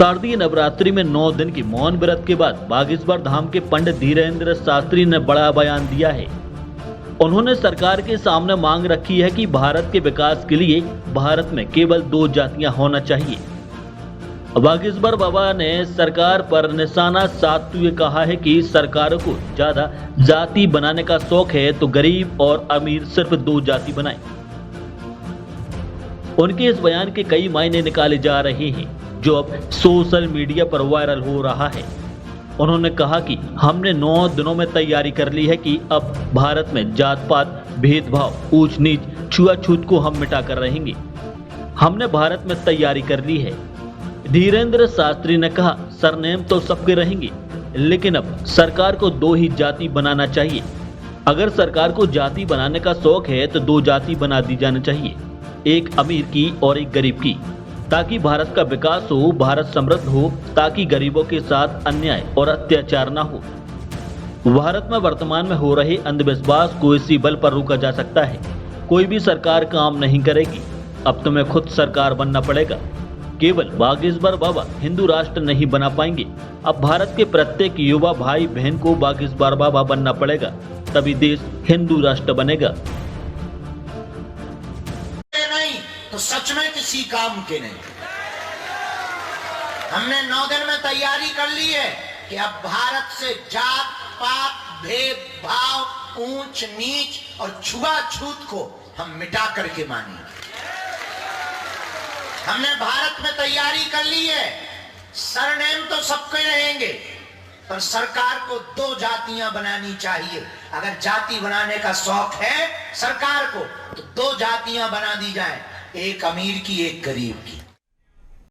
शारदीय नवरात्रि में 9 दिन की मौन व्रत के बाद बागेश्वर धाम के पंडित धीरेन्द्र शास्त्री ने बड़ा बयान दिया है। उन्होंने सरकार के सामने मांग रखी है कि भारत के विकास के लिए भारत में केवल 2 जातियां होना चाहिए। बागेश्वर बाबा ने सरकार पर निशाना साधते हुए कहा है कि सरकार को ज्यादा जाति बनाने का शौक है तो गरीब और अमीर सिर्फ 2 जाति बनाएं। उनके इस बयान के कई मायने निकाले जा रहे हैं जो अब सोशल मीडिया पर वायरल हो रहा है। उन्होंने कहा कि हमने 9 दिनों में तैयारी कर ली है कि अब भारत में जात पात, भेदभाव, ऊंच नीच, छुआछूत को हम मिटा कर रहेंगे। हमने भारत में तैयारी कर ली है। धीरेन्द्र शास्त्री ने कहा, सरनेम तो सबके रहेंगे, लेकिन अब सरकार को 2 ही जाति बनाना चाहिए। अगर सरकार को जाति बनाने का शौक है तो 2 जाति बना दी जानी चाहिए, एक अमीर की और एक गरीब की, ताकि भारत का विकास हो, भारत समृद्ध हो, ताकि गरीबों के साथ अन्याय और अत्याचार ना हो। भारत में वर्तमान में हो रहे अंधविश्वास को इसी बल पर रोका जा सकता है। कोई भी सरकार काम नहीं करेगी, अब तुम्हें खुद सरकार बनना पड़ेगा। केवल बागेश्वर बाबा हिंदू राष्ट्र नहीं बना पाएंगे, अब भारत के प्रत्येक युवा भाई बहन को बागेश्वर बाबा बनना पड़ेगा, तभी देश हिंदू राष्ट्र बनेगा। तो सच में किसी काम के नहीं। हमने 9 दिन में तैयारी कर ली है कि अब भारत से जात पात, भेदभाव, ऊंच नीच और छुआछूत को हम मिटा करके मानेंगे। हमने भारत में तैयारी कर ली है, सरनेम तो सबके रहेंगे, पर सरकार को 2 जातियां बनानी चाहिए। अगर जाति बनाने का शौक है सरकार को तो 2 जातियां बना दी जाए, एक अमीर की, एक गरीब की।